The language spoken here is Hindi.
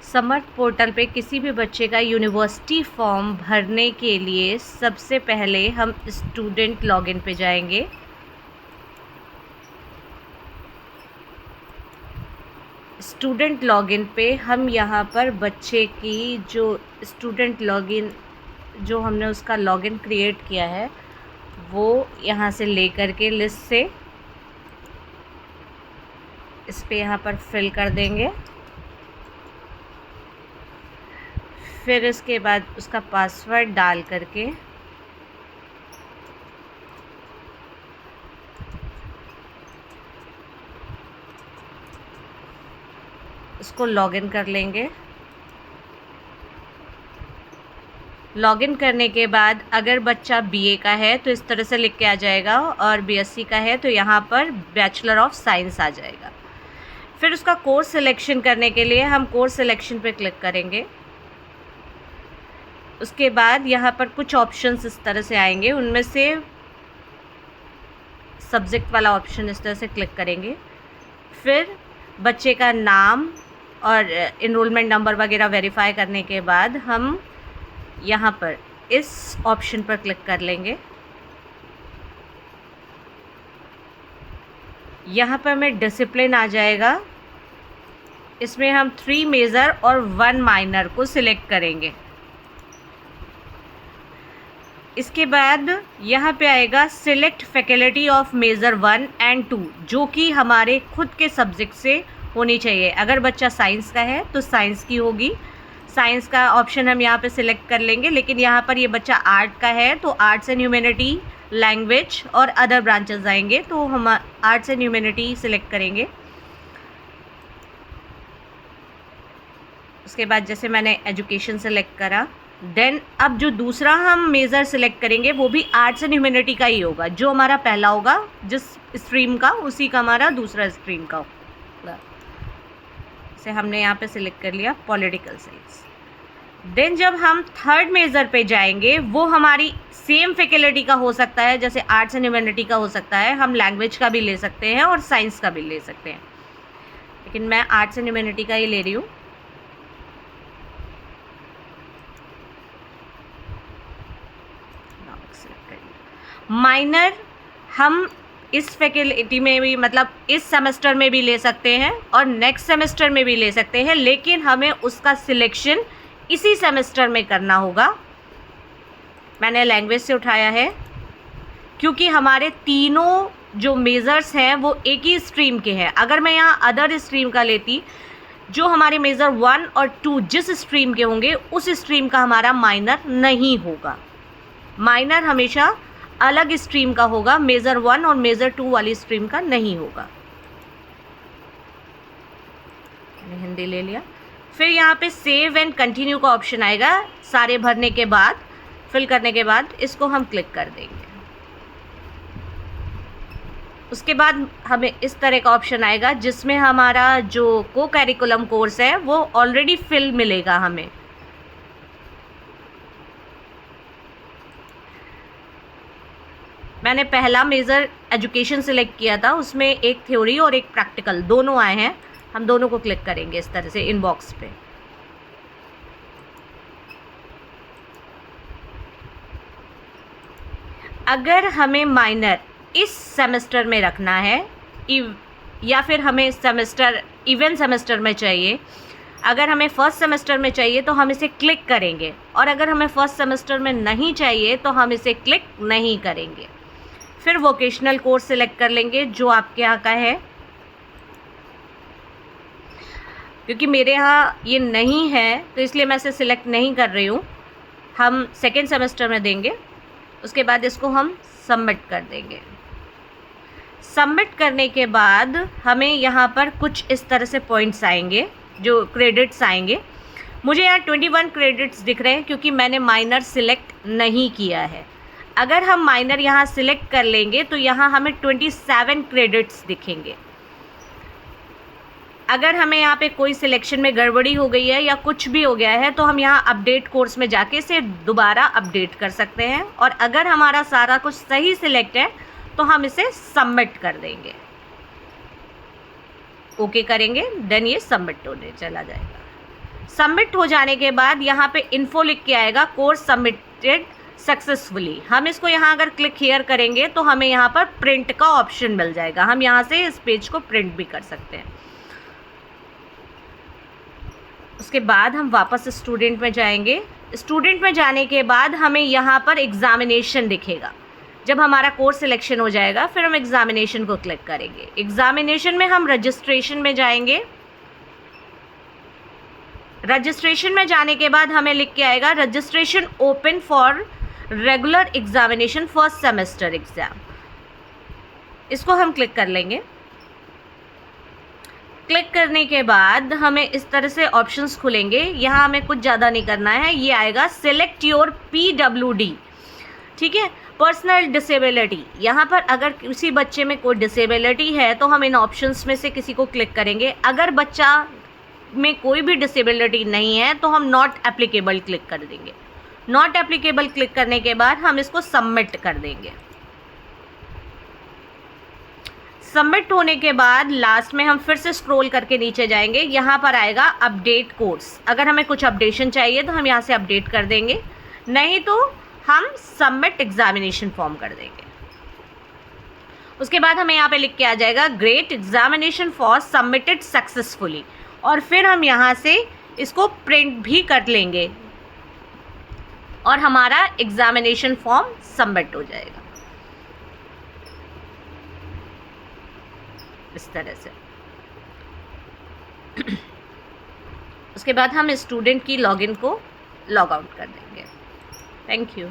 समर्थ पोर्टल पे किसी भी बच्चे का यूनिवर्सिटी फॉर्म भरने के लिए सबसे पहले हम स्टूडेंट लॉगिन पे जाएंगे। स्टूडेंट लॉगिन पे हम यहाँ पर बच्चे की जो स्टूडेंट लॉगिन जो हमने उसका लॉगिन क्रिएट किया है वो यहाँ से ले करके लिस्ट से इस पे यहाँ पर फिल कर देंगे। फिर इसके बाद उसका पासवर्ड डाल करके इसको लॉगिन कर लेंगे। लॉगिन करने के बाद अगर बच्चा बीए का है तो इस तरह से लिख के आ जाएगा, और बीएससी का है तो यहाँ पर बैचलर ऑफ साइंस आ जाएगा। फिर उसका कोर्स सिलेक्शन करने के लिए हम कोर्स सिलेक्शन पे क्लिक करेंगे। उसके बाद यहाँ पर कुछ ऑप्शंस इस तरह से आएंगे, उनमें से सब्जेक्ट वाला ऑप्शन इस तरह से क्लिक करेंगे। फिर बच्चे का नाम और इनरोलमेंट नंबर वगैरह वेरीफाई करने के बाद हम यहाँ पर इस ऑप्शन पर क्लिक कर लेंगे। यहाँ पर हमें डिसिप्लिन आ जाएगा, इसमें हम 3 मेजर और 1 माइनर को सिलेक्ट करेंगे। इसके बाद यहाँ पे आएगा select faculty of major 1 and 2, जो कि हमारे खुद के सब्जेक्ट से होनी चाहिए। अगर बच्चा साइंस का है तो साइंस की होगी, साइंस का ऑप्शन हम यहाँ पे सिलेक्ट कर लेंगे। लेकिन यहाँ पर ये बच्चा आर्ट का है तो आर्ट्स एंड ह्यूमैनिटी, लैंग्वेज और अदर ब्रांचेस आएंगे, तो हम आर्ट्स एंड ह्यूमैनिटी सिलेक्ट करेंगे। उसके बाद जैसे मैंने एजुकेशन सेलेक्ट करा, देन अब जो दूसरा हम मेज़र सिलेक्ट करेंगे वो भी आर्ट्स एंड ह्यूमैनिटी का ही होगा। जो हमारा पहला होगा जिस स्ट्रीम का, उसी का हमारा दूसरा स्ट्रीम का होगा। इसे हमने यहाँ पे सिलेक्ट कर लिया पॉलिटिकल साइंस। देन जब हम थर्ड मेज़र पे जाएंगे वो हमारी सेम फैकल्टी का हो सकता है, जैसे आर्ट्स एंड ह्यूमैनिटी का हो सकता है, हम लैंग्वेज का भी ले सकते हैं और साइंस का भी ले सकते हैं, लेकिन मैं आर्ट्स एंड ह्यूमैनिटी का ही ले रही हूँ। माइनर हम इस फैकल्टी में भी, मतलब इस सेमेस्टर में भी ले सकते हैं और नेक्स्ट सेमेस्टर में भी ले सकते हैं, लेकिन हमें उसका सिलेक्शन इसी सेमेस्टर में करना होगा। मैंने लैंग्वेज से उठाया है क्योंकि हमारे तीनों जो मेजर्स हैं वो एक ही स्ट्रीम के हैं। अगर मैं यहाँ अदर स्ट्रीम का लेती, जो हमारे मेजर 1 और 2 जिस स्ट्रीम के होंगे उस स्ट्रीम का हमारा माइनर नहीं होगा। माइनर हमेशा अलग स्ट्रीम का होगा, मेजर 1 और मेजर 2 वाली स्ट्रीम का नहीं होगा। मैंने हिंदी ले लिया। फिर यहाँ पे सेव एंड कंटिन्यू का ऑप्शन आएगा। सारे भरने के बाद, फिल करने के बाद इसको हम क्लिक कर देंगे। उसके बाद हमें इस तरह का ऑप्शन आएगा जिसमें हमारा जो को करिकुलम कोर्स है वो ऑलरेडी फिल मिलेगा हमें। मैंने पहला मेजर एजुकेशन सिलेक्ट किया था, उसमें एक थ्योरी और एक प्रैक्टिकल दोनों आए हैं। हम दोनों को क्लिक करेंगे इस तरह से इनबॉक्स पे। अगर हमें माइनर इस सेमेस्टर में रखना है या फिर हमें सेमेस्टर इवेंट सेमेस्टर में चाहिए, अगर हमें फर्स्ट सेमेस्टर में चाहिए तो हम इसे क्लिक करेंगे, और अगर हमें फर्स्ट सेमेस्टर में नहीं चाहिए तो हम इसे क्लिक नहीं करेंगे। फिर वोकेशनल कोर्स सिलेक्ट कर लेंगे जो आपके यहाँ का है। क्योंकि मेरे यहाँ ये नहीं है तो इसलिए मैं इसे सिलेक्ट नहीं कर रही हूँ। हम सेकेंड सेमेस्टर में देंगे। उसके बाद इसको हम सबमिट कर देंगे। सबमिट करने के बाद हमें यहाँ पर कुछ इस तरह से पॉइंट्स आएंगे, जो क्रेडिट्स आएंगे। मुझे यहाँ 21 क्रेडिट्स दिख रहे हैं क्योंकि मैंने माइनर सिलेक्ट नहीं किया है। अगर हम माइनर यहाँ सिलेक्ट कर लेंगे तो यहाँ हमें 27 क्रेडिट्स दिखेंगे। अगर हमें यहाँ पे कोई सिलेक्शन में गड़बड़ी हो गई है या कुछ भी हो गया है तो हम यहाँ अपडेट कोर्स में जाके इसे दोबारा अपडेट कर सकते हैं, और अगर हमारा सारा कुछ सही सिलेक्ट है तो हम इसे सबमिट कर देंगे। ओके करेंगे, देन ये सबमिट होने चला जाएगा। सबमिट हो जाने के बाद यहाँ पे इन्फो लिख के आएगा कोर्स सबमिटेड सक्सेसफुली। हम इसको यहाँ अगर क्लिक हियर करेंगे तो हमें यहाँ पर प्रिंट का ऑप्शन मिल जाएगा। हम यहाँ से इस पेज को प्रिंट भी कर सकते हैं। उसके बाद हम वापस स्टूडेंट में जाएंगे। स्टूडेंट में जाने के बाद हमें यहाँ पर एग्जामिनेशन दिखेगा। जब हमारा कोर्स सिलेक्शन हो जाएगा फिर हम एग्जामिनेशन को क्लिक करेंगे। एग्जामिनेशन में हम रजिस्ट्रेशन में जाएंगे। रजिस्ट्रेशन में जाने के बाद हमें लिख के आएगा registration open for regular examination first semester exam. इसको हम क्लिक कर लेंगे। क्लिक करने के बाद हमें इस तरह से ऑप्शंस खुलेंगे। यहाँ हमें कुछ ज़्यादा नहीं करना है। ये आएगा सिलेक्ट योर PWD, ठीक है, पर्सनल डिसेबिलिटी। यहाँ पर अगर किसी बच्चे में कोई डिसेबिलिटी है तो हम इन ऑप्शंस में से किसी को क्लिक करेंगे। अगर बच्चा में कोई भी डिसेबिलिटी नहीं है तो हम नॉट एप्लीकेबल क्लिक कर देंगे। नॉट एप्लीकेबल क्लिक करने के बाद हम इसको सबमिट कर देंगे। सबमिट होने के बाद लास्ट में हम फिर से स्क्रॉल करके नीचे जाएंगे। यहाँ पर आएगा अपडेट कोर्स। अगर हमें कुछ अपडेशन चाहिए तो हम यहाँ से अपडेट कर देंगे, नहीं तो हम सबमिट एग्जामिनेशन फॉर्म कर देंगे। उसके बाद हमें यहाँ पे लिख के आ जाएगा great examination for submitted successfully, और फिर हम यहाँ से इसको प्रिंट भी कर लेंगे और हमारा एग्जामिनेशन फॉर्म सबमिट हो जाएगा इस तरह से। उसके बाद हम स्टूडेंट की लॉगिन को लॉग आउट कर देंगे। Thank you.